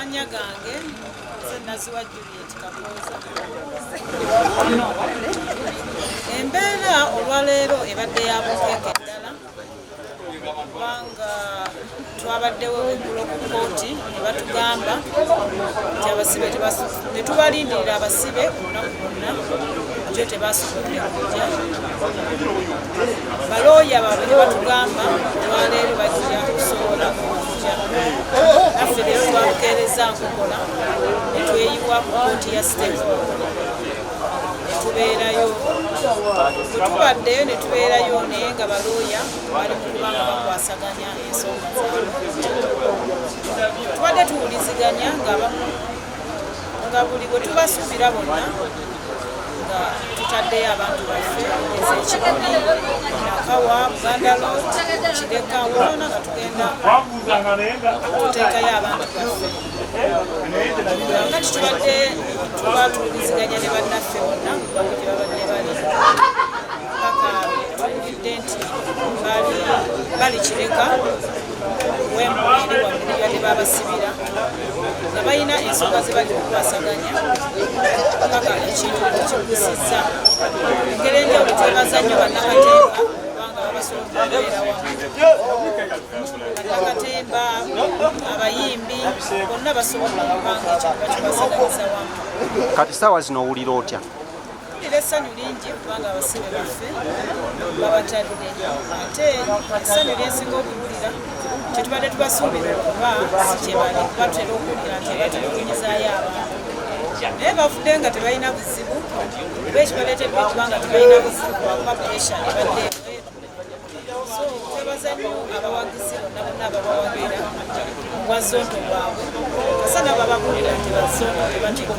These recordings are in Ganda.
Amannya gange Naziwa Juliet Kapoza. Embeera olwaleero ebadde ya bukeeke ddala kubanga twabaddewo eggulo ku kkooti ne batugamba nti abasibe ne tubalindirira abasibe olunaku lwonna jo tebasobodde kujja. Balooya baabwe ne batugamba olwaleero bajja kusobola okujja. Naffe leero twabukeereza nkokola ne tweyiwa ku kkooti ya Siteefo ne tubeerayo. Bwe tubaddeyo ne tubeerayo naye nga balooya bali mu kubanga bakwasaganya ensonga zaabwe. Tubadde tuwuliziganya ng'abamu nga buli bwe tubasuubira bonna nga tutaddeyo abantu baffe ez'Ekibuli, Nakawa, Buganda Road, Kireka, wonna nga tugenda okuteekayo abantu baffe. Kati tubadde twatuwuliziganya ne bannaffe bonna nga bwe gye babadde bali paka tuwulidde nti bali Kireka w'Embuli waggulu badde babasibira nga balina ensonga ze bali okubasaganya paka ekintu ekigusizza. Engeri enjawulo twebaza nnyo bannakatemba kubanga babasobola okubeera wamu. Bannakatemba, abayimbi bonna basobola okubanga ekintu bakibasaganyiza wamu. Kati ssaawa zino owulira otya? Mpulira essanyu lingi kubanga abasibe baffe babatadde ate essanyu lyensinga okuwulira kye tubadde tubasuubira okuba si kye bali kuba tutera okuwulira nti batulugunyizaayo abantu naye bavudde nga tebalina buzibu oba ekibaleeteddwa okuba nga tebalina buzibu lwakuba puresha ebadde ebweru. So twebaza nnyo abawagizi bonna bonna ababawagira mu bwazonto bwabwe kasa nabo babagulira nti bazonto tebategeka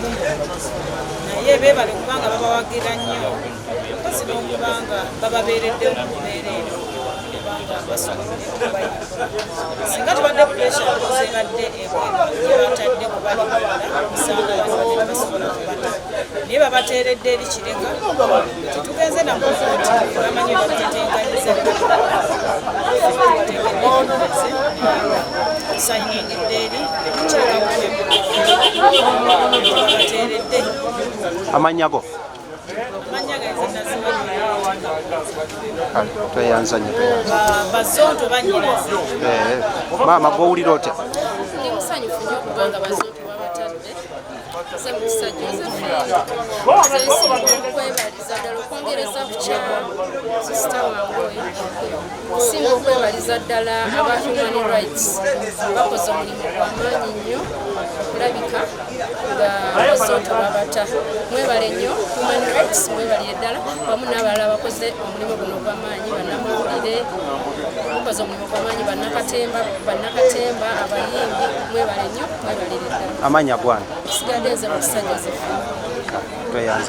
naye beebale kubanga babawagira nnyo mpozi n'okubanga bababeereddewo mu mbeera eno kubanga basobodde okubayamba. Singa tubadde puresha mpozi ebadde ebweru gye batadde ku bali bawala usanga babadde tebasobola kubata naye babateeredde eri Kireka tetugenze na mukooti bamanyi babitetenganyiza tusanyingidde eri Kireka babateeredde. Amannya go? Amannya gange Naziwa Tweyanzanye Bazonto bannyinaze. Maama gw'owulira otya? Ndi musanyufu nnyo kubanga Bazonto babatadde. Nze Mukisa Josephine nsinga okwebaliza ddala okwongereza ku kya sisita wange oyo. Nsinga okwebaliza ddala aba human rights bakoze omulimu gw'amaanyi nnyo okulabika nga Bazonto babata. Mwebale nnyo human rights, mwebalire ddala wamu n'abalala bakoze omulimu guno ogw'amaanyi, bannamawulire mukoze omulimu gw'amaanyi, bannakatemba, abayimbi, mwebale nnyo, mwebalire ddala. Amannya gwange? Sigadde nze Mukisa Josephine. Tweyanze.